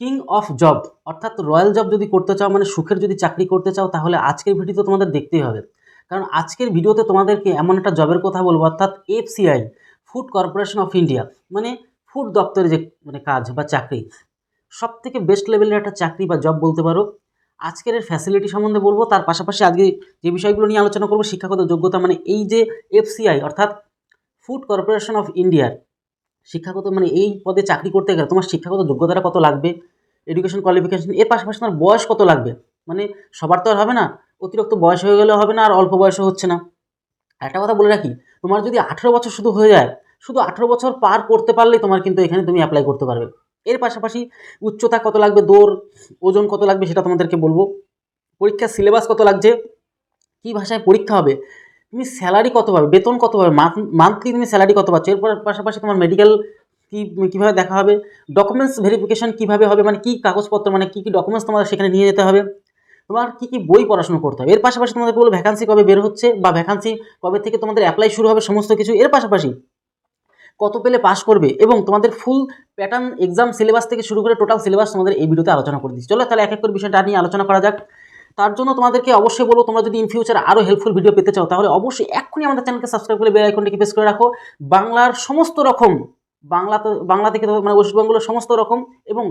King of job অর্থাৎ royal job যদি করতে চাও, মানে সুখের যদি চাকরি করতে চাও, তাহলে আজকের ভিডিও তোমাদের দেখতেই হবে। কারণ আজকের ভিডিওতে তোমাদেরকে এমন একটা জবের কথা বলবো, অর্থাৎ FCI, food corporation of India, মানে ফুড দপ্তরের যে মানে কাজ বা চাকরি, সব থেকে বেস্ট লেভেলের একটা চাকরি বা জব বলতে পারো। আজকের এর ফ্যাসিলিটি সম্বন্ধে বলবো, তার পাশাপাশি আজকে যে বিষয়গুলো নিয়ে আলোচনা করবো, শিক্ষাগত যোগ্যতা, মানে এই যে এফসিআই অর্থাৎ ফুড কর্পোরেশন অফ ইন্ডিয়ার শিক্ষাগত, মানে এই পদে চাকরি করতে গেলে তোমার শিক্ষাগত যোগ্যতাটা কত লাগবে, এডুকেশন কোয়ালিফিকেশন, এর পাশাপাশি তোমার বয়স কত লাগবে। মানে সবার তো আর হবে না, অতিরিক্ত বয়স হয়ে গেলেও হবে না, আর অল্প বয়সও হচ্ছে না। একটা কথা বলে রাখি, তোমার যদি 18 বছর শুধু হয়ে যায়, শুধু 18 বছর পার করতে পারলেই তোমার কিন্তু এখানে তুমি অ্যাপ্লাই করতে পারবে। এর পাশাপাশি উচ্চতা কত লাগবে, দৌড়, ওজন কত লাগবে সেটা তোমাদেরকে বলবো। পরীক্ষার সিলেবাস কত লাগছে, কী ভাষায় পরীক্ষা হবে, তুমি স্যালারি কত পাবে, বেতন কত পাবে, মান্থলি তুমি স্যালারি কত পাচ্ছ, এরপর পাশাপাশি তোমার মেডিকেল কীভাবে দেখা হবে, ডকুমেন্টস ভেরিফিকেশন কীভাবে হবে, মানে কী কাগজপত্র, মানে কী কী ডকুমেন্টস তোমাদের সেখানে নিয়ে যেতে হবে, তোমার কী কী বই পড়াশোনা করতে হবে। এর পাশাপাশি তোমাদের বলবো ভ্যাকান্সি কবে বের হচ্ছে বা ভ্যাকান্সি কবে থেকে তোমাদের অ্যাপ্লাই শুরু হবে, সমস্ত কিছু। এর পাশাপাশি কত পেলে পাস করবে এবং তোমাদের ফুল প্যাটার্ন এক্সাম সিলেবাস থেকে শুরু করে টোটাল সিলেবাস তোমাদের এই ভিডিওতে আলোচনা করে দিচ্ছি। চলো তাহলে এক এক করে বিষয়টা নিয়ে আলোচনা করা যাক। তার জন্য তোমাদেরকে অবশ্যই বলবো, তোমরা যদি ইন ফিউচার আরও হেল্পফুল ভিডিও পেতে চাও, তাহলে অবশ্যই এক্ষুনি আমাদের চ্যানেলকে সাবস্ক্রাইব করে বেল আইকনটিকে প্রেস করে রাখো। বাংলার সমস্ত রকম, বাংলা থেকে মানে ওয়েস্টবেঙ্গলের সমস্ত রকম এবং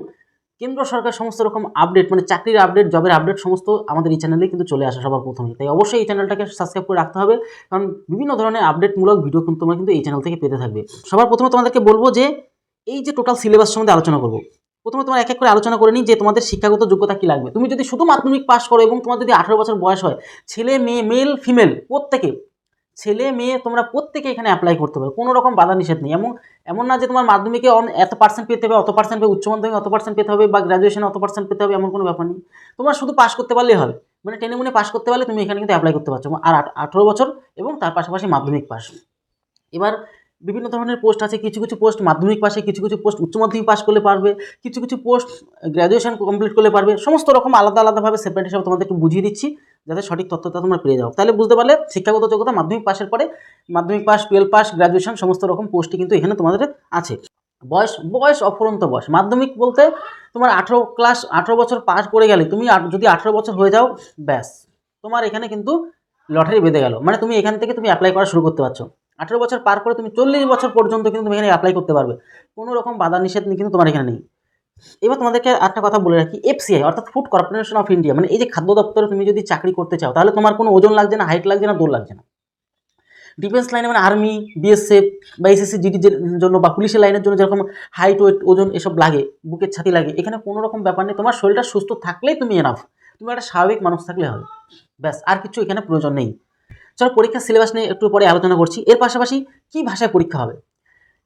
কেন্দ্র সরকার সমস্ত রকম আপডেট, মানে চাকরির আপডেট, জবের আপডেট সমস্ত আমাদের এই চ্যানেলেই কিন্তু চলে আসে সবার প্রথমে। তাই অবশ্যই এই চ্যানেলটাকে সাবস্ক্রাইব করে রাখতে হবে, কারণ বিভিন্ন ধরনের আপডেটমূলক ভিডিও কিন্তু তোমরা কিন্তু এই চ্যানেল থেকে পেতে থাকবে। সবার প্রথমে তোমাদেরকে বলবো যে এই যে টোটাল সিলেবাস সম্বন্ধে আলোচনা করবো। প্রথমে তোমার এক এক করে আলোচনা করে নিই যে তোমাদের শিক্ষাগত যোগ্যতা কী লাগবে। তুমি যদি শুধু মাধ্যমিক পাস করো এবং তোমার যদি 18 বছর বয়স হয়, ছেলে মেয়ে, মেল ফিমেল প্রত্যেকে, ছেলে মেয়ে তোমরা প্রত্যেকে এখানে অ্যাপ্লাই করতে পারো, কোনো রকম বাধা নিষেধ নেই। এমন না যে তোমার মাধ্যমিকে এত পার্সেন্ট পেতে হবে, অত পার্সেন্ট পেয়ে উচ্চ মাধ্যমিকে অত পার্সেন্ট পেতে হবে বা গ্র্যাজুয়েশনে অত পার্সেন্ট পেতে হবে, এমন কোনো ব্যাপার নেই। তোমার শুধু পাস করতে পারলেই হবে, মানে টেনে মুনে পাস করতে পারলে তুমি এখানে কিন্তু অ্যাপ্লাই করতে পারছো। আর 18 বছর এবং তার পাশাপাশি মাধ্যমিক পাস। এবার বিভিন্ন ধরনের পোস্ট আছে, কিছু কিছু পোস্ট মাধ্যমিক পাশে, কিছু কিছু পোস্ট উচ্চ মাধ্যমিক পাস করলে পারবে, কিছু কিছু পোস্ট গ্র্যাজুয়েশন কমপ্লিট করলে পারবে। সমস্ত রকম আলাদা আলাদাভাবে সেপারেট হিসাবে তোমাদের একটু বুঝিয়ে দিচ্ছি, যাতে সঠিক তথ্যটা তোমরা পেয়ে যাও। তাহলে বুঝতে পারলে শিক্ষাগত যোগ্যতা মাধ্যমিক পাসের পরে মাধ্যমিক পাস, 12 পাস, গ্র্যাজুয়েশন সমস্ত রকম পোস্টই কিন্তু এখানে তোমাদের আছে। বয়স অফুরন্ত বয়স। মাধ্যমিক বলতে তোমার 18 বছর পাস করে গেলে, তুমি যদি 18 বছর হয়ে যাও, ব্যাস তোমার এখানে কিন্তু লটারি বেঁধে গেল, মানে তুমি এখান থেকে তুমি অ্যাপ্লাই করা শুরু করতে পারছো। 18 বছর পার করে তুমি 40 বছর পর্যন্ত কিন্তু তুমি এখানে অ্যাপ্লাই করতে পারবে, কোনো রকম বাধা নিষেধ কিন্তু তোমার এখানে নেই। এবার তোমাদেরকে একটা কথা বলে রাখি, এফসিআই অর্থাৎ ফুড কর্পোরেশন অফ ইন্ডিয়া, মানে এই যে খাদ্য দপ্তরে তুমি যদি চাকরি করতে চাও, তাহলে তোমার কোনো ওজন লাগছে না, হাইট লাগছে না, দৌড় লাগছে না। ডিফেন্স লাইনে মানে আর্মি, বিএসএফ বা এসএসসি জিডির জন্য বা পুলিশের লাইনের জন্য যেরকম হাইট, ওয়েট, ওজন এসব লাগে, বুকের ছাতি লাগে, এখানে কোনো রকম ব্যাপার নেই। তোমার শরীরটা সুস্থ থাকলেই তুমি এনাফ, তুমি একটা স্বাভাবিক মানুষ থাকলে হবে, ব্যাস, আর কিছু এখানে প্রয়োজন নেই। চলো পরীক্ষার সিলেবাস নিয়ে একটু পরে আলোচনা করছি। এর পাশাপাশি কী ভাষায় পরীক্ষা হবে।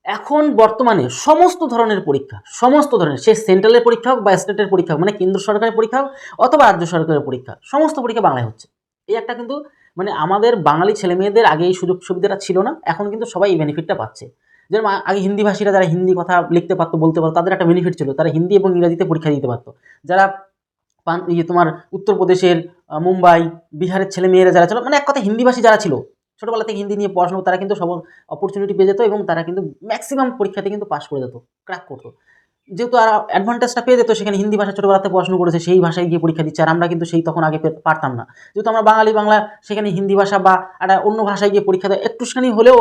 এখন বর্তমানে সমস্ত ধরনের পরীক্ষা, সমস্ত ধরনের, সে সেন্ট্রালের পরীক্ষা হোক বা স্টেটের পরীক্ষা হোক, মানে কেন্দ্র সরকারের পরীক্ষা হোক অথবা রাজ্য সরকারের পরীক্ষা, সমস্ত পরীক্ষা বাংলায় হচ্ছে। এই একটা কিন্তু মানে আমাদের বাঙালি ছেলেমেয়েদের আগে এই সুযোগ সুবিধাটা ছিল না, এখন কিন্তু সবাই এই বেনিফিটটা পাচ্ছে। যেমন আগে হিন্দিভাষীরা যারা হিন্দি কথা লিখতে পারতো, বলতে পারতো, তাদের একটা বেনিফিট ছিল, তারা হিন্দি এবং ইংরাজিতে পরীক্ষা দিতে পারতো। যারা তোমার উত্তরপ্রদেশের, মুম্বাই, বিহারের ছেলেমেয়েরা যারা ছিল, মানে এক কথা হিন্দিভাষী যারা ছিল, ছোটোবেলা থেকে হিন্দি নিয়ে পড়াশোনা, তারা কিন্তু সব অপরচুনিটি পেয়ে যেত এবং তারা কিন্তু ম্যাক্সিমাম পরীক্ষাতে কিন্তু পাস করে যেত, ক্র্যাক করতো। যেহেতু আর অ্যাডভান্টেজটা পেয়ে যেত, সেখানে হিন্দি ভাষা ছোটোবেলাতে পড়াশোনা করেছে, সেই ভাষায় গিয়ে পরীক্ষা দিচ্ছে। আর আমরা কিন্তু সেই তখন আগে পারতাম না, যেহেতু আমরা বাংলা, সেখানে হিন্দি ভাষা বা একটা অন্য ভাষায় গিয়ে পরীক্ষা দেয় একটুখানি হলেও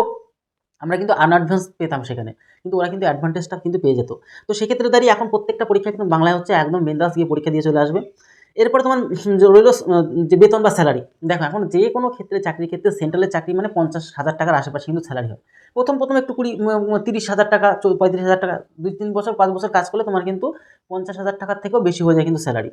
আমরা কিন্তু আনঅ্যাডভান্স পেতাম সেখানে, কিন্তু ওরা কিন্তু অ্যাডভান্টেজটা কিন্তু পেয়ে যেত। তো সেক্ষেত্রে দাঁড়িয়ে এখন প্রত্যেকটা পরীক্ষা কিন্তু বাংলায় হচ্ছে, একদম বিন্দাস গিয়ে পরীক্ষা দিয়ে চলে আসবে। এরপরে তোমার রইল যে বেতন বা স্যালারি। দেখো এখন যে কোনো ক্ষেত্রে, চাকরির ক্ষেত্রে সেন্ট্রালের চাকরি মানে 50,000 টাকার আশেপাশে কিন্তু স্যালারি হয়। প্রথম একটু 30,000 টাকা, 35,000 টাকা, 2-3 বছর 5 বছর কাজ করলে তোমার কিন্তু 50,000 টাকার থেকেও বেশি হয়ে যায় কিন্তু স্যালারি।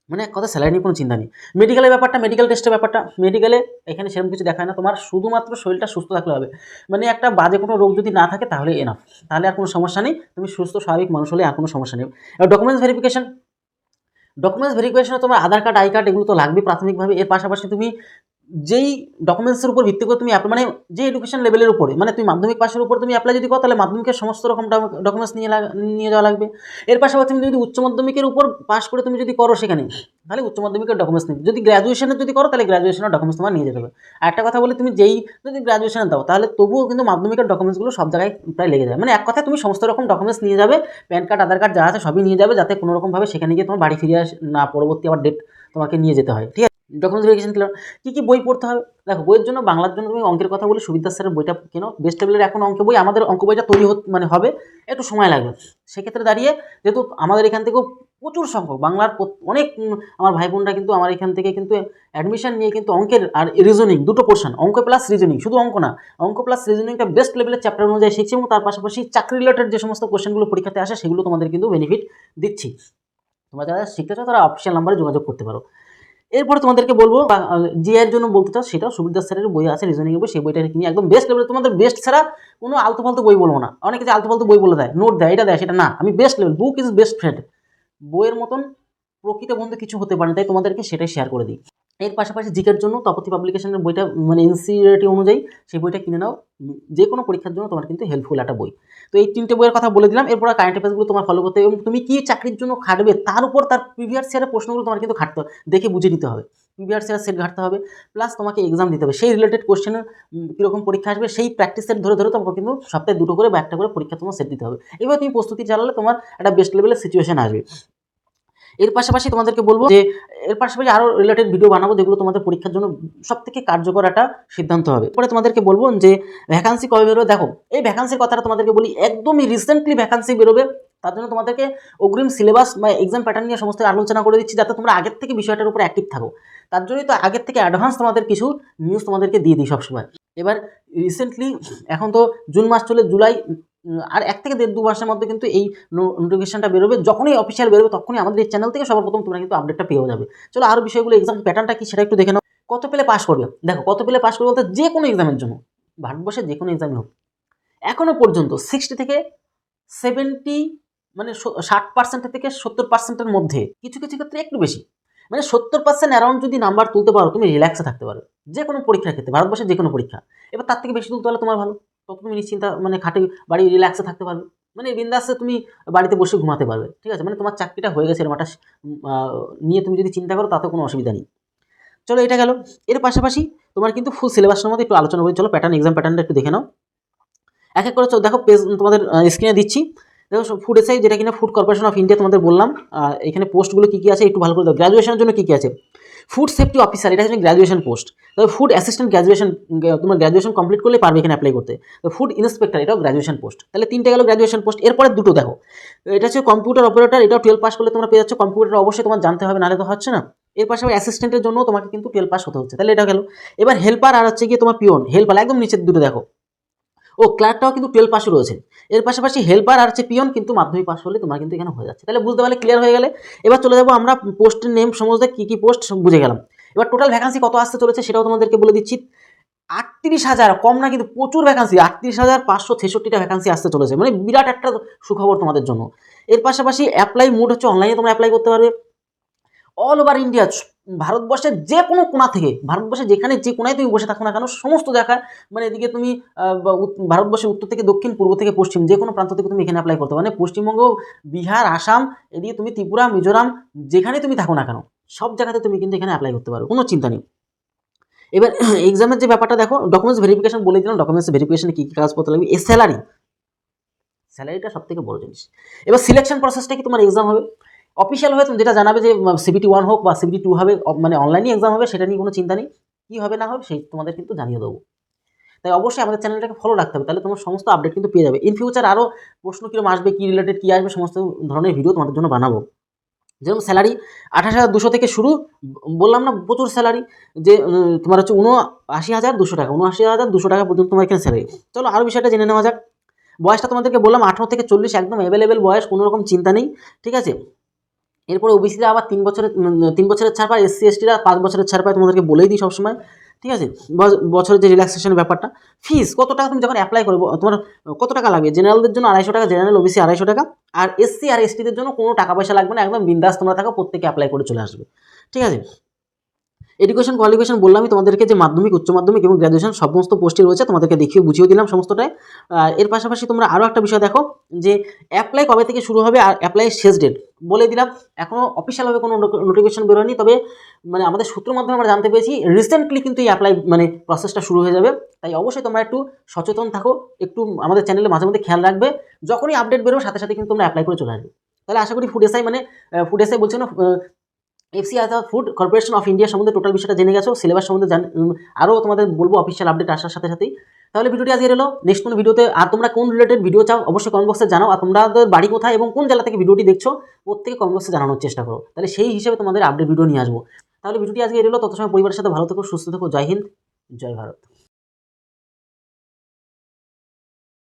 মানে এক কথা স্যালারি নিয়ে কোনো চিন্তা নেই। মেডিকেলের ব্যাপারটা, মেডিকেল টেস্টের ব্যাপারটা, মেডিকেলে এখানে সেরকম কিছু দেখায় না, তোমার শুধুমাত্র শরীরটা সুস্থ থাকলে হবে। মানে একটা বাজে কোনো রোগ যদি না থাকে তাহলে এনাফ, তাহলে আর কোনো সমস্যা নেই, তুমি সুস্থ স্বাভাবিক মানুষ হলে আর কোনো সমস্যা নেই। এবার ডকুমেন্টস ভেরিফিকেশনে তোমার আধার কার্ড, আই কার্ড এগুলো তো লাগবে প্রাথমিকভাবে। এর পাশাপাশি তুমি যেই ডকুমেন্টসের উপর ভিত্তি করে তুমি মানে যে এডুকেশন লেভেলের উপরে, মানে তুমি মাধ্যমিক পাশের উপর তুমি অ্যাপ্লাই যদি করো, তাহলে মাধ্যমিকের সমস্ত রকম ডকুমেন্টস নিয়ে যাওয়া লাগবে। এর পাশাপাশি তুমি যদি উচ্চ মাধ্যমিকের উপর পাশ করে তুমি যদি করো সেখানে, তাহলে উচ্চ মাধ্যমিকের ডকুমেন্টস নেবে। যদি গ্র্যাজুয়েশনের যদি করো, তাহলে গ্র্যাজুয়েশনের ডকুমেন্টস তোমার নিয়ে যেতে হবে। আর একটা কথা বলি, তুমি যদি গ্র্যাজুয়েশনে দাও, তাহলে তবুও কিন্তু মাধ্যমিকের ডকুমেন্টসগুলো সব জায়গায় প্রায় লেগে যায়। মানে এক কথায় তুমি সমস্ত রকম ডকুমেন্টস নিয়ে যাবে, প্যান কার্ড, আধার কার্ড যা আছে সবই নিয়ে যাবে, যাতে কোনো রকমভাবে সেখানে গিয়ে তোমার বাড়ি ফিরে না পরবর্তী আবার ডেট তোমাকে নিয়ে যেতে হয়। ঠিক আছে, ডকুমেন্টস ভেরিফিকেশন ক্লিয়ার। কী বই পড়তে হবে? দেখো, বইয়ের জন্য বাংলার জন্য তুমি অঙ্কের কথা বলি, সুবিদ্যা স্যারের বইটা কেনো। বেস্ট লেভেলের এখন অঙ্ক বই, আমাদের অঙ্ক বইটা তৈরি হবে, একটু সময় লাগবে। সেক্ষেত্রে দাঁড়িয়ে যেহেতু আমাদের এখান থেকেও প্রচুর সংখ্যক বাংলার অনেক আমার ভাই বোনরা কিন্তু আমার এখান থেকে কিন্তু অ্যাডমিশন নিয়ে কিন্তু অঙ্কের আর রিজনিং দুটো পোর্শন, অঙ্ক প্লাস রিজনিং, শুধু অঙ্ক না, অঙ্ক প্লাস রিজনিংটা বেস্ট লেভেলের চ্যাপ্টার অনুযায়ী শিখছি, এবং তার পাশাপাশি চাকরি রিলেটেড যে সমস্ত কোশ্চেনগুলো পরীক্ষাতে আসে সেগুলো তোমাদের কিন্তু বেনিফিট দিচ্ছি। তোমরা যারা শিখতে চাও তারা অফিসিয়াল নাম্বারে যোগাযোগ করতে পারো। এরপরে তোমাদেরকে বলবো, জিআইয়ের জন্য বলতে চাও, সেটাও সুবিদ্যা স্যারের বই আছে, রিজনিং বই, সেই বইটা কিনে একদম বেস্ট লেভেল। তোমাদের বেস্ট ছাড়া কোনো আলতু ফালতু বই বলবো না। অনেকে যে আলতু ফালতু বই বলে দেয়, নোট দেয়, এটা দেয়, সেটা না। আমি best level, book is best friend, বইয়ের মতন প্রকৃত বন্ধু কিছু হতে পারে, তাই তোমাদেরকে সেটাই শেয়ার করে দিই। এর পাশাপাশি জিকের জন্য তপতি পাবলিকেশনের বইটা, মানে এনসিইআরটি অনুযায়ী সেই বইটা কিনে নাও, যে কোনো পরীক্ষার জন্য তোমার কিন্তু হেল্পফুল একটা বই। তো এই 3টে বইয়ের কথা বলে দিলাম। এরপর কারেন্ট অ্যাফেয়ার্সগুলো তোমার ফলো করতে হবে, এবং তুমি কি চাকরির জন্য খাটবে তার উপর তার প্রিভিয়াস ইয়ারের প্রশ্নগুলো তোমার কিন্তু খাটতে হবে, দেখে বুঝে নিতে হবে। প্রিভিয়াস ইয়ার সেট ঘাটতে হবে, প্লাস তোমাকে এক্সাম দিতে হবে, সেই রিলেটেড কোশ্চেনের কীরকম পরীক্ষা আসবে সেই প্র্যাকটিস সেট ধরে তোমাকে কিন্তু সপ্তাহে 2টো করে বা 1টা করে পরীক্ষা তোমার সেট দিতে হবে। এবার তুমি প্রস্তুতি চালালে তোমার একটা বেস্ট লেভেলের সিচুয়েশন আসবে। এর পাশাপাশি তোমাদেরকে বলবো যে এর পাশাপাশি আরও রিলেটেড ভিডিও বানাবো, যেগুলো তোমাদের পরীক্ষার জন্য সবথেকে কার্যকর একটা সিদ্ধান্ত হবে। পরে তোমাদেরকে বলবো যে ভ্যাকান্সি কবে বেরোবে। দেখো, এই ভ্যাকান্সির কথাটা তোমাদেরকে বলি, একদমই রিসেন্টলি ভ্যাকান্সি বেরোবে। তার জন্য তোমাদেরকে অগ্রিম সিলেবাস বা এক্সাম প্যাটার্ন নিয়ে সমস্ত আলোচনা করে দিচ্ছি, যাতে তোমরা আগের থেকে বিষয়টার উপর অ্যাক্টিভ থাকো। তার জন্যই তো আগের থেকে অ্যাডভান্স তোমাদের কিছু নিউজ তোমাদেরকে দিয়ে দিই সবসময়। এবার রিসেন্টলি এখন তো জুন মাস চলে, জুলাই, আর 1 থেকে 1.5-2 মাসের মধ্যে কিন্তু এই নোটিফিকেশনটা বেরোবে। যখনই অফিসিয়াল বেরোবে তখনই আমাদের এই চ্যানেল থেকে সবার প্রথম তোমরা কিন্তু আপডেটটা পেয়ে যাবে। চলো আরও বিষয়গুলো, এক্সাম প্যাটার্নটা কি সেটা একটু দেখে নাও। কত পেলে পাস করবে? দেখো, কত পেলে পাস করবে বলতে যে কোনো এক্সামের জন্য, ভারতবর্ষের যে কোনো এক্সামই হোক, এখনও পর্যন্ত 60 থেকে 70, মানে 60% থেকে 70%-এর মধ্যে, কিছু কিছু ক্ষেত্রে একটু বেশি, মানে 70% অ্যারাউন্ড যদি নাম্বার তুলতে পারো, তুমি রিল্যাক্সে থাকতে পারো যে কোনো পরীক্ষার ক্ষেত্রে, ভারতবর্ষের যে কোনো পরীক্ষা। এবার তার থেকে বেশি তুলতে হলে তোমার ভালো, তত তুমি নিশ্চিন্তা, মানে খাটে বাড়ি রিল্যাক্সে থাকতে পারবে, মানে বিন্দাসে তুমি বাড়িতে বসে ঘুমাতে পারবে। ঠিক আছে, মানে তোমার চাকরিটা হয়ে গেছে এরকম একটা নিয়ে তুমি যদি চিন্তা করো, তাতে কোনো অসুবিধা নেই। চলো, এটা গেল। এর পাশাপাশি তোমার কিন্তু ফুল সিলেবাসের মধ্যে একটু আলোচনা করি। চলো প্যাটার্ন, এক্সাম প্যাটার্নটা একটু দেখে নাও। এক এক করে দেখো, পেজ তোমাদের স্ক্রিনে দিচ্ছি। দেখো, ফুড এসআই, যেটা কিনা ফুড কর্পোরেশন অফ ইন্ডিয়া, তোমাদের বললাম। এখানে পোস্টগুলো কী কী আছে একটু ভালো করে দাও। গ্র্যাজুয়েশনের জন্য কী কী আছে? ফুড সেফটি অফিসার, এটা হচ্ছে গ্র্যাজুয়েশন পোস্ট। তবে ফুড অ্যাসিস্ট্যান্ট গ্র্যাজুয়েশন, তোমার গ্র্যাজুয়েশন কমপ্লিট করলে পারবে এখানে অ্যাপ্লাই করতে। তো ফুড ইন্সপেক্টর, এটাও গ্র্যাজুয়েশন পোস্ট। তাহলে 3টে গেল গ্র্যাজুয়েশন পোস্ট। এরপরে 2টো দেখো, এটা হচ্ছে কম্পিউটার অপারেটর, এটাও 12 পাস করলে তোমরা পেয়ে যাচ্ছ। কম্পিউটার অবশ্যই তোমার জানতে হবে, নাহলে তো হচ্ছে না। এর পাশাপাশি অ্যাসিস্ট্যান্টের জন্য তোমাকে কিন্তু 12 পাস হতে হচ্ছে। তাহলে এটা গেল। এবার হেল্পার আর হচ্ছে গিয়ে তোমার পিওন, হেল্পার একদম নিচের 2টো দেখো। ক্লার্কটাও কিন্তু 12 পাসই রয়েছে। এর পাশাপাশি হেল্পার আর হচ্ছে পিয়ন কিন্তু মাধ্যমিক পাস হলে তোমার কিন্তু এখানে হয়ে যাচ্ছে। তাহলে বুঝতে পারলে, ক্লিয়ার হয়ে গেলে। এবার চলে যাবো আমরা পোস্টের নেম সমস্ত কী কী পোস্ট বুঝে গেলাম। এবার টোটাল ভ্যাকান্সি কত আসতে চলেছে সেটাও তোমাদেরকে বলে দিচ্ছি। 38,000, কম না কিন্তু প্রচুর ভ্যাকান্সি, 38,566টা ভ্যাকান্সি আসতে চলেছে, মানে বিরাট একটা সুখবর তোমাদের জন্য। এর পাশাপাশি অ্যাপ্লাই মোড হচ্ছে অনলাইনে তোমরা অ্যাপ্লাই করতে পারবে। অল ওভার ইন্ডিয়া, ভারতবর্ষের যে কোনো কোণা থেকে, ভারতবর্ষের যেখানে যে কোনায় তুমি বসে থাকো না কেন, সমস্ত জায়গায়, মানে এদিকে তুমি ভারতবর্ষের উত্তর থেকে দক্ষিণ, পূর্ব থেকে পশ্চিম, যে কোনো প্রান্ত থেকে তুমি এখানে অ্যাপ্লাই করতে পারো। মানে পশ্চিমবঙ্গ, বিহার, আসাম, এদিকে তুমি ত্রিপুরা, মিজোরাম, যেখানে তুমি থাকো না কেন, সব জায়গাতে তুমি কিন্তু এখানে অ্যাপ্লাই করতে পারো, কোনো চিন্তা নেই। এবার এক্সামের যে ব্যাপারটা দেখো, ডকুমেন্টস ভেরিফিকেশন বলে দিলাম। ডকুমেন্টস ভেরিফিকেশনে কী কী কাগজপত্র লাগবে? স্যালারিটা সব থেকে বড় জিনিস। এবার সিলেকশন প্রসেসটা কি, তোমার এক্সাম হবে অফিসিয়াল হবে, তুমি যেটা জানাবে যে CBT 1 হোক বা CBT 2 হবে, মানে অনলাইনে এক্সাম হবে, সেটা নিয়ে কোনো চিন্তা নেই। কী হবে না হবে সেই তোমাদের কিন্তু জানিয়ে দেবো। তাই অবশ্যই আমাদের চ্যানেলটাকে ফলো রাখতে হবে, তাহলে তোমার সমস্ত আপডেট কিন্তু পেয়ে যাবে। ইন ফিউচার আরও প্রশ্ন কীরকম আসবে, কী রিলেটেড কী আসবে, সমস্ত ধরনের ভিডিও তোমাদের জন্য বানাবো। যেমন স্যালারি 28,200 থেকে শুরু, বললাম না প্রচুর স্যালারি, যে তোমার হচ্ছে 79,200 টাকা, 79,200 টাকা পর্যন্ত তোমার এখানে স্যালারি। চলো আরও বিষয়টা জেনে নেওয়া যাক। বয়সটা তোমাদেরকে বললাম 18 থেকে 40, একদম অ্যাভেলেবেল বয়স, কোনো রকম চিন্তা নেই। ঠিক আছে, এরপরে ওবিসিরা আবার 3 বছরের ছাড় পায়, SC STরা 5 বছরের ছাড় পায়, তোমাদেরকে বলেই দিই সবসময়। ঠিক আছে, বছরের যে রিল্যাক্সেশনের ব্যাপারটা, ফিস কত টাকা তুমি যখন অ্যাপ্লাই করবো, তোমার কত টাকা লাগবে? জেনারেলদের জন্য 250 টাকা, জেনারেল OBC 250 টাকা, আর SC আর STদের জন্য কোনো টাকা পয়সা লাগবে না, একদম বিন্দাস তোমরা থাকো, প্রত্যেকে অ্যাপ্লাই করে চলে আসবে। ঠিক আছে, এডুকেশন কোয়ালিফিকেশন বললামই তোমাদেরকে যে মাধ্যমিক, উচ্চ মাধ্যমিক এবং গ্র্যাজুয়েশন সমস্ত পোস্টে রয়েছে, তোমাদেরকে দেখিয়ে বুঝিয়ে দিলাম সমস্তটাই। এর পাশাপাশি তোমরা আরও একটা বিষয় দেখো যে অ্যাপ্লাই কবে থেকে শুরু হবে আর অ্যাপ্লাইয়ের শেষ ডেট বলে দিলাম। এখনও অফিসিয়ালভাবে কোনো নোটিফিকেশন বেরোয়নি, তবে মানে আমাদের সূত্রের মাধ্যমে আমরা জানতে পেরেছি রিসেন্টলি কিন্তু এই অ্যাপ্লাই মানে প্রসেসটা শুরু হয়ে যাবে। তাই অবশ্যই তোমরা একটু সচেতন থাকো, একটু আমাদের চ্যানেলে মাঝে মধ্যে খেয়াল রাখবে, যখনই আপডেট বেরোবে সাথে সাথে কিন্তু তোমরা অ্যাপ্লাই করে চলে আসবে। তাহলে আশা করি ফুড এসআই মানে ফুড এসআই বলছে না, এফসিআই অর্থাৎ ফুড কর্পোরেশন অফ ইন্ডিয়া সম্বন্ধে টোটাল বিষয়টা জেনে গেছো, সিলেবাস সম্বন্ধে আরও তোমাদের বলবো অফিসিয়াল আপডেট আসার সাথে সাথেই। তাহলে ভিডিওটি আজকে এলো, নেক্সট কোনো ভিডিওতে আর তোমরা কোন রিলেটেড ভিডিও চাও অবশ্যই কমেন্ট বক্সে জানাও, আর তোমাদের বাড়ি কোথায় এবং কোন জেলা থেকে ভিডিওটি দেখছো প্রত্যেকে কমেন্ট বক্সে জানানোর চেষ্টা করো, তাহলে সেই হিসেবে তোমাদের আপডেট ভিডিও নিয়ে আসবো। তাহলে ভিডিওটি আজকে এলো, তত সময় পরিবারের সাথে ভালো থেকো, সুস্থ থেকো। জয় হিন্দ, জয় ভারত।